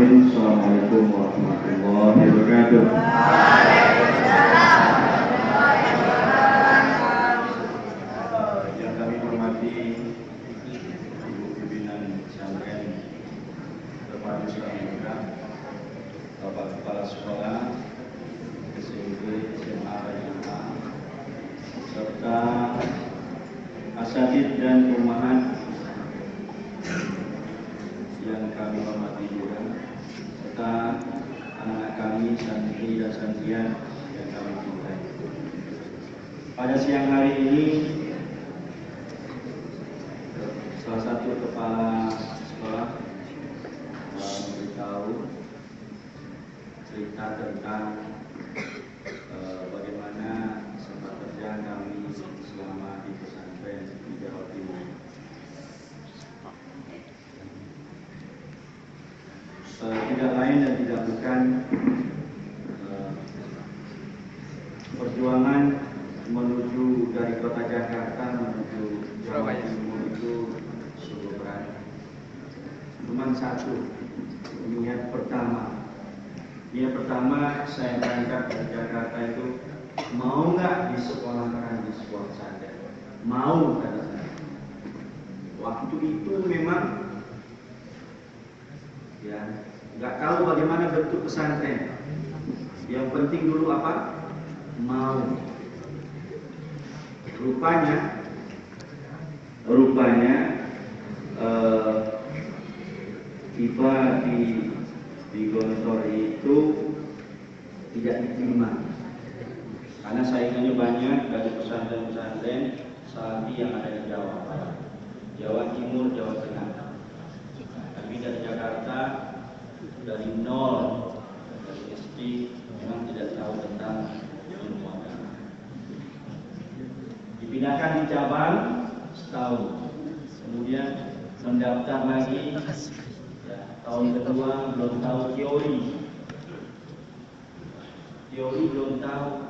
alamin. Assalamualaikum warahmatullahi wabarakatuh. Yang kami hormati Ibu Pimpinan Pesantren Terpadu Islamika, Bapak Kepala Sekolah, SMP, SMA, SMA, serta asatidz dan ummahat yang kami hormati juga, serta anak-anak kami, santri dan santrian yang kami cintai. Pada siang hari ini, salah satu kepala sekolah memberitahu cerita tentang bagaimana sepak terjang kami selama di pesantren di Jawa Timur. Tidak lain dan tidak bukan perjuangan menuju dari kota Jakarta menuju Jawa Timur itu sungguh berat. Cuma satu niat pertama. Niat pertama saya berangkat dari Jakarta itu mau nggak disekolahkan di sebuah pesantren? Mau, kata saya. Waktu itu memang ya nggak tahu bagaimana bentuk pesantren. Yang penting dulu apa? Mau. Rupanya tiba di Gontor itu tidak diterima karena saingannya banyak dari pesantren-pesantren salafi yang ada di Jawa Barat, Jawa Timur, Jawa Tengah. Tapi dari Jakarta dari nol, dari SD memang tidak tahu tentang ilmu agama. Dipindahkan di cabang setahun, kemudian mendaftar lagi. Tahun kedua belum tahu teori belum tahu.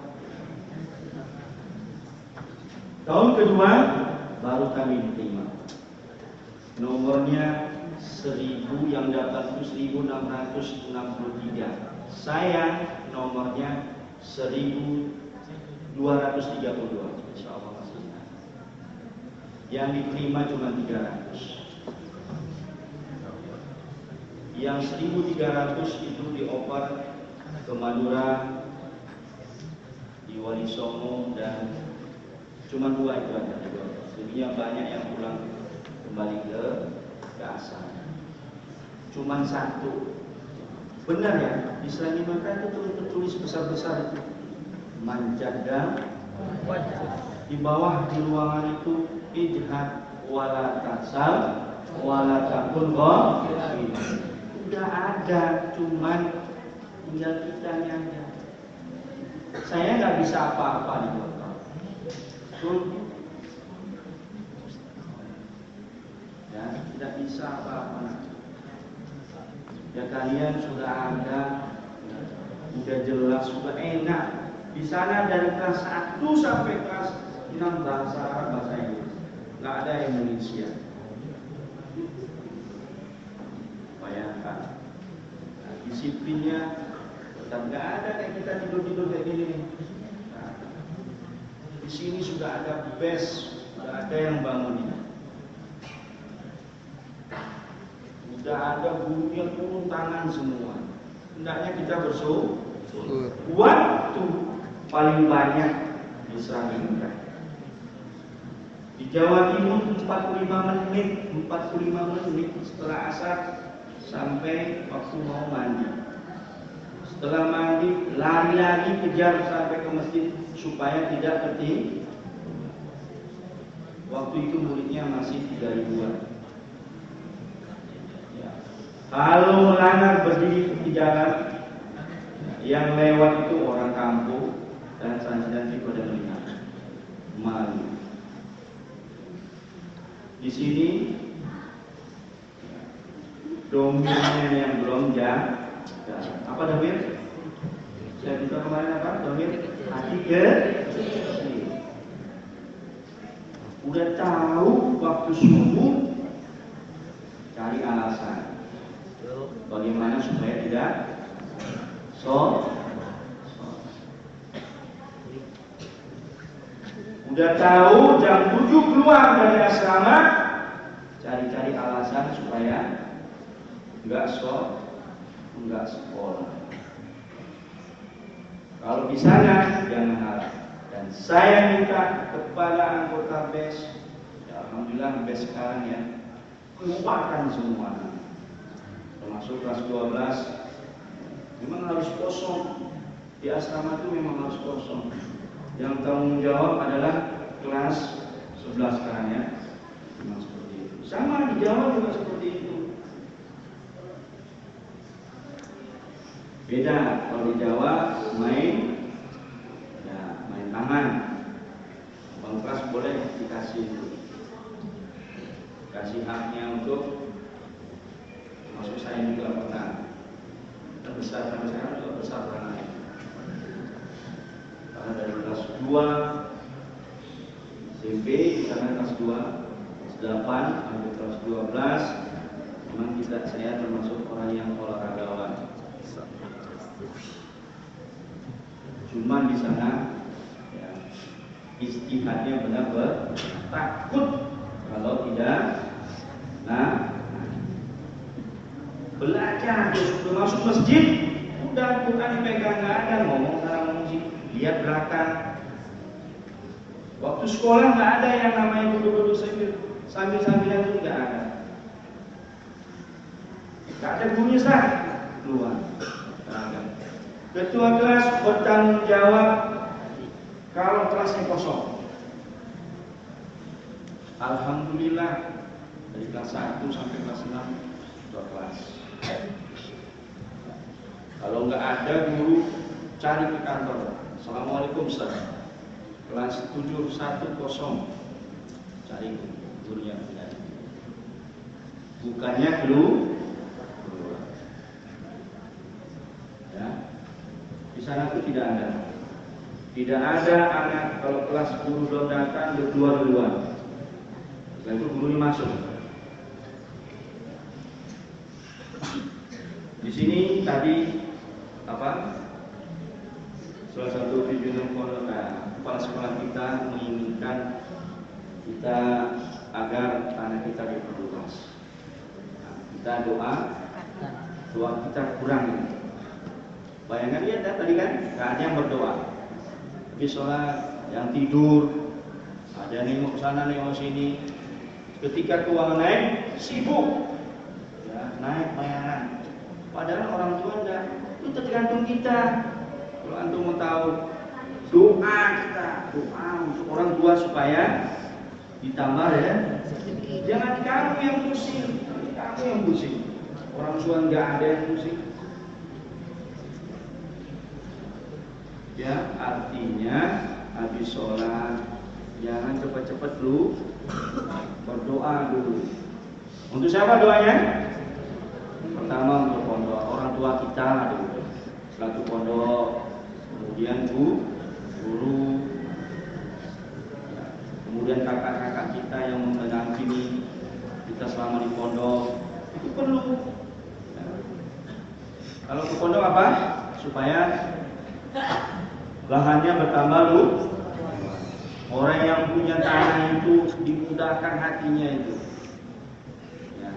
Tahun kedua baru kami diterima. Nomornya 1000, yang daftar itu 1663. Saya nomornya 1232. Insya Allah masih ingat. Yang diterima cuma 300. Yang 1300 itu dioper ke Madura, di Wali Songo, dan cuma 2 itu ada. Jadinya banyak yang pulang kembali ke asal. Cuma 1. Benar ya, Islam maka itu tertulis besar-besar itu. Manjada di bawah di ruangan itu ijhad wala tasal wala takun ghafil. Udah ada, cuman tinggal kitanya aja. Saya nggak bisa apa-apa di kota. Ya, tidak bisa apa-apa. Ya kalian sudah ada, sudah jelas, sudah enak. Di sana dari kelas 1 sampai kelas 6 bahasa Arab, bahasa Inggris. Nggak ada Indonesia. Bayangkan. Nah, disiplinnya tetap nggak ada kayak kita tidur-tidur kayak gini nih. Nah, di sini sudah ada base, sudah ada yang bangunin. Sudah ada gurunya turun tangan semua. Hendaknya kita bersyukur. Waktu paling banyak di Seragamika. Di Jawa Timur 45 menit setelah asar sampai waktu mau mandi. Setelah mandi lari-lari kejar sampai ke masjid supaya tidak tertinggal. Waktu itu muridnya masih 3.000-an. Kalau melanggar berdiri di jalan, yang lewat itu orang kampung dan santri-santri pada melihat malu. Di sini domirnya yang belum jalan. Apa domir? Saya minta kemarin apa? Domir hati ke. Udah tahu waktu subuh cari alasan. Bagaimana supaya tidak so. Udah tahu jam 7 keluar dari asrama, cari-cari alasan supaya enggak sekolah. Kalau di sana jangan harap. Dan saya minta kepada anggota BES, ya alhamdulillah BES sekarang ya, keluarkan semua, termasuk kelas 12, memang harus kosong. Di asrama itu memang harus kosong. Yang tanggung jawab adalah kelas 11 sekarang ya. Memang seperti itu. Sama di Jawa juga seperti itu. Beda kalau di Jawa main tangan. Bang kelas boleh dikasih haknya untuk masuk. Saya juga pernah terbesar sampai sekarang juga besar tangannya. Karena dari kelas 2 SMP sampai kelas 2, kelas 8 sampai kelas 12, memang saya termasuk orang yang olahragawan. Cuman di sana ya, istihadnya benar-benar takut kalau tidak. Belajar terus masuk masjid, udah Quran dipegang, nggak ada ngomong sana ngomong sini, lihat belakang. Waktu sekolah nggak ada yang namanya duduk-duduk sambil-sambilan, itu nggak ada. Nggak ada bunyi sah keluar. Ketua kelas bertanggung jawab kalau kelasnya kosong. Alhamdulillah dari kelas 1 sampai kelas 6 2 kelas. Kalau nggak ada guru, cari ke kantor. Assalamualaikum Ustaz. Kelas 710, cari gurunya. Bukannya keluar. Ya. Di sana itu tidak ada. Tidak ada anak kalau kelas guru belum datang dia keluar duluan. Setelah itu gurunya masuk. Di sini tadi salah satu pimpinan kepala sekolah kita menginginkan kita agar anak kita diperluas. Kita doa kita kurang. Bayangkan ya tadi kan nggak ada yang berdoa, tapi sholat yang tidur, ada nengok sana nengok sini. Ketika keuangan naik, sibuk, ya, naik bayaran. Padahal orang tua enggak, itu tergantung kita. Kalau antum mau tahu, doa untuk orang tua supaya ditambah ya. Jangan kamu yang pusing, orang tua enggak ada yang pusing. Ya, artinya habis sholat jangan cepat-cepat dulu, berdoa dulu. Untuk siapa doanya? Pertama untuk pondok, orang tua kita dulu, selaku pondok, kemudian guru, ya, kemudian kakak-kakak kita yang mendampingi kita selama di pondok, itu perlu. Ya. Kalau ke pondok apa? Supaya lahannya bertambah lu. Orang yang punya tanah itu dimudahkan hatinya itu. Ya.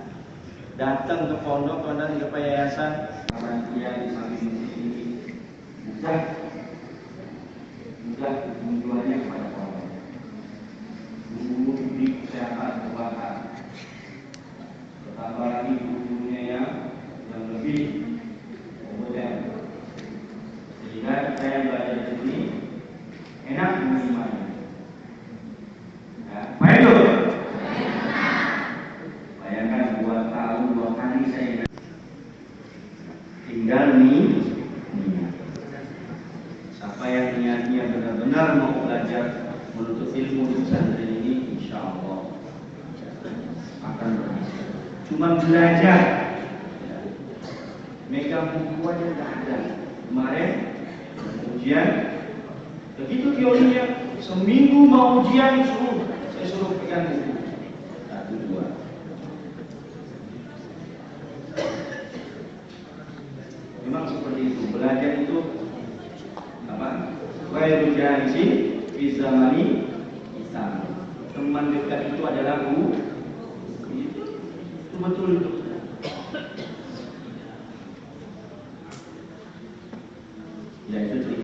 Datang ke pondok, datang ke yayasan, orang dia di samping sini mudah tujuannya kepada orang. Guru di kesehatan kebakaran. Bertambah lagi gurunya yang lebih modern. Sehingga saya belajar di sini enak menerimanya. Ya, baik dulu. Bayangkan 2 tahun 2 kali saya tinggal niat. Siapa yang niatnya benar-benar mau belajar menuntut ilmu di pesantren ini, insya Allah akan berhasil. Cuma belajar, megang buku aja nggak ada. Kemarin ujian, begitu teorinya, seminggu mau ujian saya suruh pegang buku 1, 2. Memang seperti itu. Belajar itu apa? Khairul jalisi fi zamani Islam. Teman dekat itu adalah itu betul itu. Ya itu